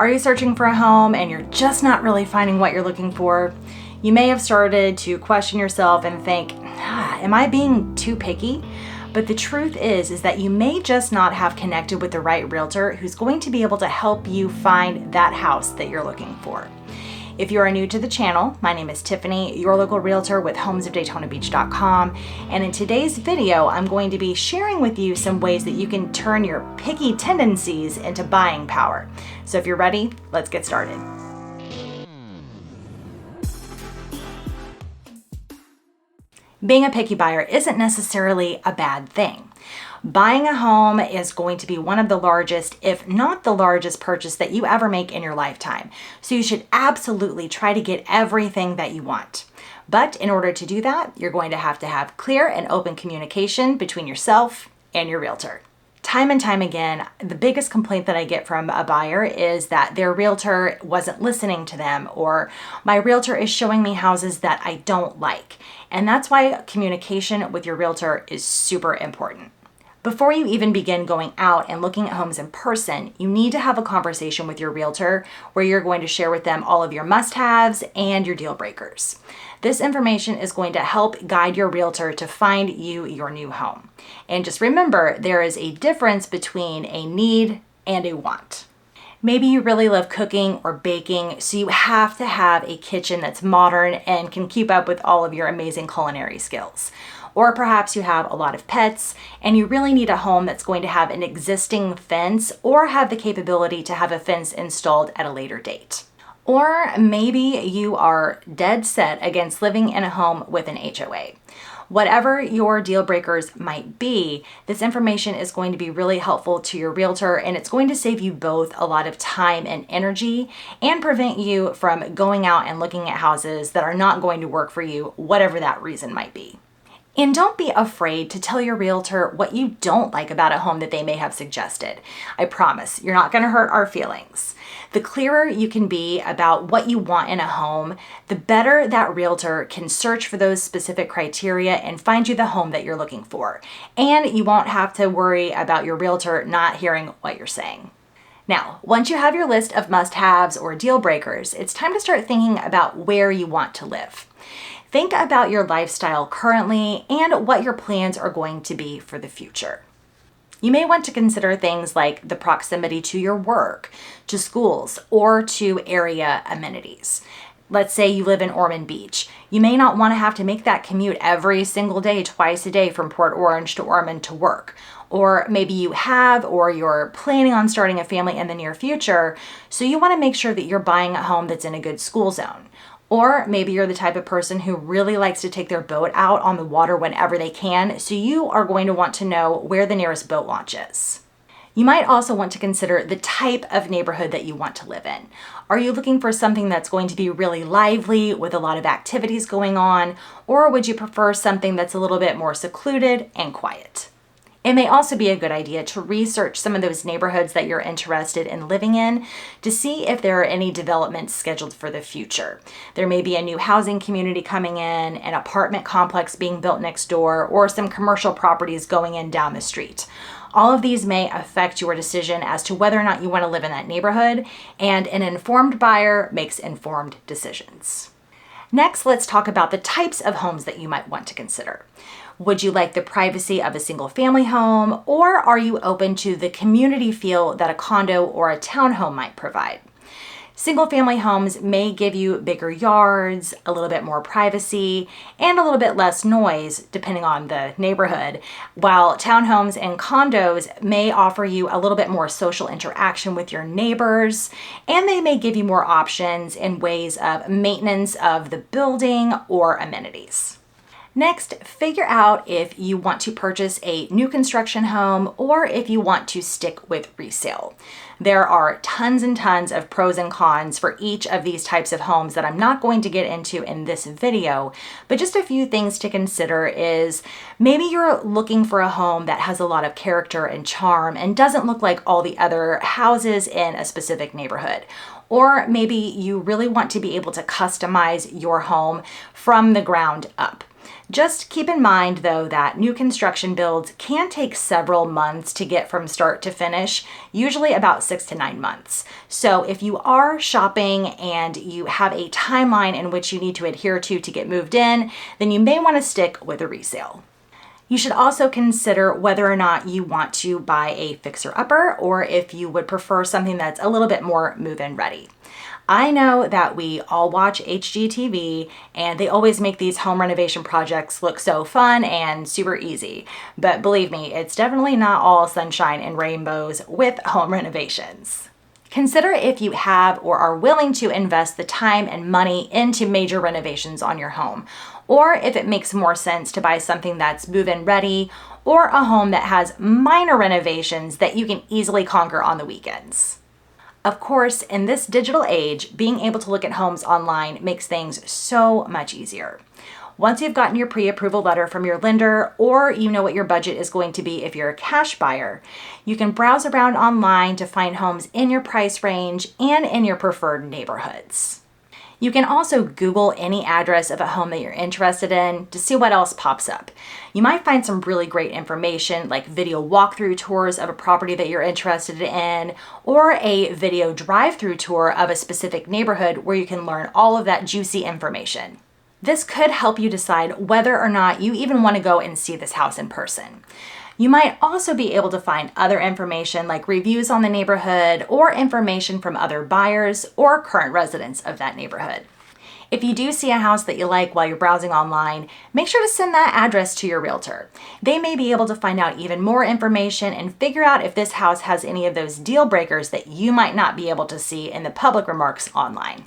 Are you searching for a home and you're just not really finding what you're looking for? You may have started to question yourself and think, am I being too picky? But the truth is that you may just not have connected with the right realtor who's going to be able to help you find that house that you're looking for. If you are new to the channel, my name is Tiffany, your local realtor with homesofdaytonabeach.com, and in today's video, I'm going to be sharing with you some ways that you can turn your picky tendencies into buying power. So if you're ready, let's get started. Being a picky buyer isn't necessarily a bad thing. Buying a home is going to be one of the largest, if not the largest, purchase that you ever make in your lifetime. So you should absolutely try to get everything that you want. But in order to do that, you're going to have clear and open communication between yourself and your realtor. Time and time again, the biggest complaint that I get from a buyer is that their realtor wasn't listening to them, or my realtor is showing me houses that I don't like. And that's why communication with your realtor is super important. Before you even begin going out and looking at homes in person, you need to have a conversation with your realtor where you're going to share with them all of your must-haves and your deal breakers. This information is going to help guide your realtor to find you your new home. And just remember, there is a difference between a need and a want. Maybe you really love cooking or baking, so you have to have a kitchen that's modern and can keep up with all of your amazing culinary skills. Or perhaps you have a lot of pets and you really need a home that's going to have an existing fence or have the capability to have a fence installed at a later date. Or maybe you are dead set against living in a home with an HOA. Whatever your deal breakers might be, this information is going to be really helpful to your realtor, and it's going to save you both a lot of time and energy and prevent you from going out and looking at houses that are not going to work for you, whatever that reason might be. And don't be afraid to tell your realtor what you don't like about a home that they may have suggested. I promise you're not going to hurt our feelings. The clearer you can be about what you want in a home, the better that realtor can search for those specific criteria and find you the home that you're looking for. And you won't have to worry about your realtor not hearing what you're saying. Now, once you have your list of must-haves or deal breakers, it's time to start thinking about where you want to live. Think about your lifestyle currently and what your plans are going to be for the future. You may want to consider things like the proximity to your work, to schools, or to area amenities. Let's say you live in Ormond Beach. You may not want to have to make that commute every single day, twice a day from Port Orange to Ormond to work. Or maybe you have, or you're planning on starting a family in the near future, so you want to make sure that you're buying a home that's in a good school zone. Or maybe you're the type of person who really likes to take their boat out on the water whenever they can, so you are going to want to know where the nearest boat launch is. You might also want to consider the type of neighborhood that you want to live in. Are you looking for something that's going to be really lively with a lot of activities going on, or would you prefer something that's a little bit more secluded and quiet? It may also be a good idea to research some of those neighborhoods that you're interested in living in to see if there are any developments scheduled for the future. There may be a new housing community coming in, an apartment complex being built next door, or some commercial properties going in down the street. All of these may affect your decision as to whether or not you want to live in that neighborhood, and an informed buyer makes informed decisions. Next, let's talk about the types of homes that you might want to consider. Would you like the privacy of a single family home, or are you open to the community feel that a condo or a townhome might provide? Single family homes may give you bigger yards, a little bit more privacy, and a little bit less noise depending on the neighborhood, while townhomes and condos may offer you a little bit more social interaction with your neighbors, and they may give you more options in ways of maintenance of the building or amenities. Next, figure out if you want to purchase a new construction home or if you want to stick with resale. There are tons and tons of pros and cons for each of these types of homes that I'm not going to get into in this video, but just a few things to consider is maybe you're looking for a home that has a lot of character and charm and doesn't look like all the other houses in a specific neighborhood. Or maybe you really want to be able to customize your home from the ground up. Just keep in mind, though, that new construction builds can take several months to get from start to finish, usually about 6 to 9 months. So if you are shopping and you have a timeline in which you need to adhere to get moved in, then you may want to stick with a resale. You should also consider whether or not you want to buy a fixer-upper or if you would prefer something that's a little bit more move-in ready. I know that we all watch HGTV and they always make these home renovation projects look so fun and super easy. But believe me, it's definitely not all sunshine and rainbows with home renovations. Consider if you have or are willing to invest the time and money into major renovations on your home, or if it makes more sense to buy something that's move-in ready or a home that has minor renovations that you can easily conquer on the weekends. Of course, in this digital age, being able to look at homes online makes things so much easier. Once you've gotten your pre-approval letter from your lender, or you know what your budget is going to be if you're a cash buyer, you can browse around online to find homes in your price range and in your preferred neighborhoods. You can also Google any address of a home that you're interested in to see what else pops up. You might find some really great information like video walkthrough tours of a property that you're interested in, or a video drive-through tour of a specific neighborhood where you can learn all of that juicy information. This could help you decide whether or not you even want to go and see this house in person. You might also be able to find other information like reviews on the neighborhood or information from other buyers or current residents of that neighborhood. If you do see a house that you like while you're browsing online, make sure to send that address to your realtor. They may be able to find out even more information and figure out if this house has any of those deal breakers that you might not be able to see in the public remarks online.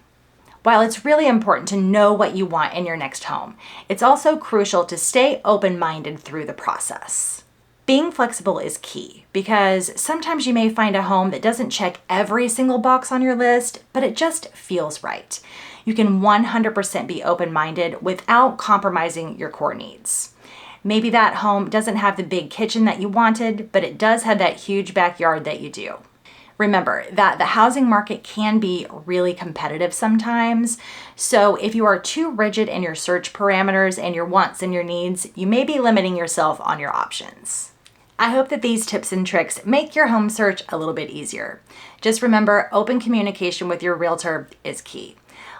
While it's really important to know what you want in your next home, it's also crucial to stay open-minded through the process. Being flexible is key because sometimes you may find a home that doesn't check every single box on your list, but it just feels right. You can 100% be open-minded without compromising your core needs. Maybe that home doesn't have the big kitchen that you wanted, but it does have that huge backyard that you do. Remember that the housing market can be really competitive sometimes, so if you are too rigid in your search parameters and your wants and your needs, you may be limiting yourself on your options. I hope that these tips and tricks make your home search a little bit easier. Just remember, open communication with your realtor is key.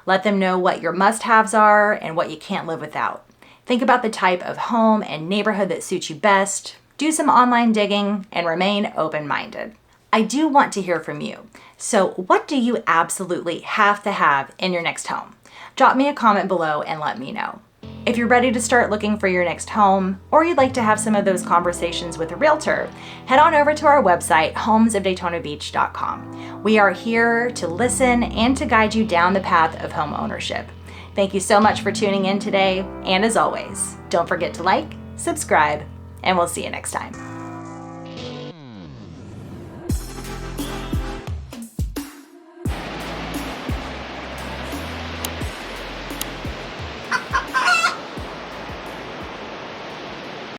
Let them know what your must-haves are and what you can't live without. Think about the type of home and neighborhood that suits you best, do some online digging, and remain open-minded. I do want to hear from you. So what do you absolutely have to have in your next home? Drop me a comment below and let me know. If you're ready to start looking for your next home, or you'd like to have some of those conversations with a realtor, head on over to our website, homesofdaytonabeach.com. We are here to listen and to guide you down the path of home ownership. Thank you so much for tuning in today, and as always, don't forget to like, subscribe, and we'll see you next time.